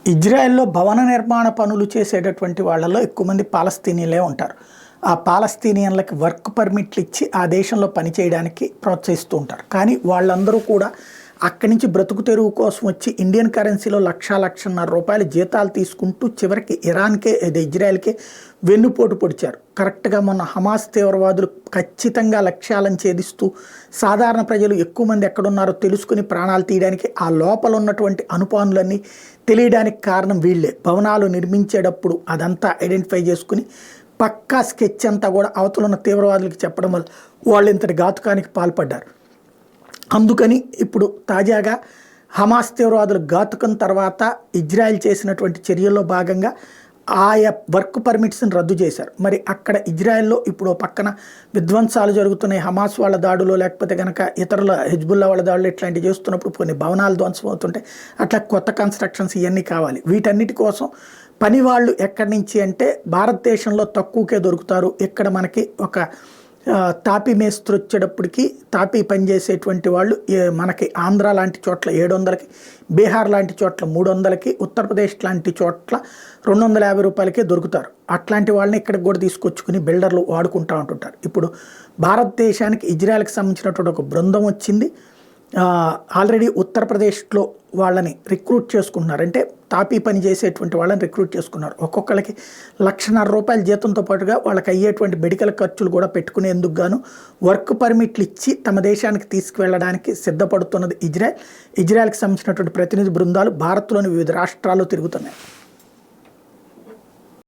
ఇజ్రాయెల్‌లో భవన నిర్మాణ పనులు చేసేటటువంటి వాళ్ళలో ఎక్కువ మంది పాలస్తీనియన్లే ఉంటారు. ఆ పాలస్తీనియన్లకి వర్క్ పర్మిట్లు ఇచ్చి ఆ దేశంలో పనిచేయడానికి ప్రోత్సహిస్తూ ఉంటారు. కానీ వాళ్ళందరూ కూడా అక్కడి నుంచి బ్రతుకు తెరువు కోసం వచ్చి ఇండియన్ కరెన్సీలో లక్షన్నర రూపాయలు జీతాలు తీసుకుంటూ చివరికి ఇరాన్‌కే ఇజ్రాయెల్‌కే వెన్నుపోటు పొడిచారు. కరెక్ట్‌గా మొన్న హమాస్ తీవ్రవాదులు ఖచ్చితంగా లక్ష్యాలను ఛేదిస్తూ సాధారణ ప్రజలు ఎక్కువ మంది ఎక్కడున్నారో తెలుసుకుని ప్రాణాలు తీయడానికి ఆ లోపల ఉన్నటువంటి అనుపానులన్నీ తెలియడానికి కారణం వీళ్ళే. భవనాలు నిర్మించేటప్పుడు అదంతా ఐడెంటిఫై చేసుకుని పక్కా స్కెచ్ అంతా కూడా అవతల ఉన్న తీవ్రవాదులకు చెప్పడం వల్ల వాళ్ళు ఇంతటి ఘాతుకానికి పాల్పడ్డారు. అందుకని ఇప్పుడు తాజాగా హమాస్ తీవ్రవాదుల ఘాతుకం తర్వాత ఇజ్రాయెల్ చేసినటువంటి చర్యల్లో భాగంగా ఆయా వర్క్ పర్మిట్స్ని రద్దు చేశారు. మరి అక్కడ ఇజ్రాయెల్లో ఇప్పుడు పక్కన విధ్వంసాలు జరుగుతున్నాయి. హమాస్ వాళ్ళ దాడులో లేకపోతే కనుక ఇతరుల హెజ్బుల్లా వాళ్ళ దాడులు ఇట్లాంటివి చేస్తున్నప్పుడు కొన్ని భవనాలు ధ్వంసం అవుతుంటాయి. అట్లా కొత్త కన్స్ట్రక్షన్స్ ఇవన్నీ కావాలి. వీటన్నిటి కోసం పని వాళ్ళు ఎక్కడి నుంచి అంటే భారతదేశంలో తక్కువకే దొరుకుతారు. ఇక్కడ మనకి ఒక తాపీ మేస్త్రి వచ్చేటప్పటికి తాపీ పనిచేసేటువంటి వాళ్ళు మనకి ఆంధ్ర లాంటి చోట్ల 700కి, బీహార్ లాంటి చోట్ల 300కి, ఉత్తరప్రదేశ్ లాంటి చోట్ల 250 రూపాయలకే దొరుకుతారు. అట్లాంటి వాళ్ళని ఇక్కడికి కూడా తీసుకొచ్చుకుని బిల్డర్లు వాడుకుంటూ ఉంటుంటారు. ఇప్పుడు భారతదేశానికి ఇజ్రాయెల్కి సంబంధించినటువంటి ఒక బృందం వచ్చింది. ఆల్రెడీ ఉత్తరప్రదేశ్లో వాళ్ళని రిక్రూట్ చేసుకుంటున్నారు. అంటే తాపీ పని చేసేటువంటి వాళ్ళని రిక్రూట్ చేసుకున్నారు. ఒక్కొక్కరికి రూపాయల జీతంతో పాటుగా వాళ్ళకి అయ్యేటువంటి మెడికల్ ఖర్చులు కూడా పెట్టుకునేందుకు గాను వర్క్ పర్మిట్లు ఇచ్చి తమ దేశానికి తీసుకువెళ్ళడానికి సిద్ధపడుతున్నది ఇజ్రాయెల్కి సంబంధించినటువంటి ప్రతినిధి బృందాలు భారత్లోని వివిధ రాష్ట్రాల్లో తిరుగుతున్నాయి.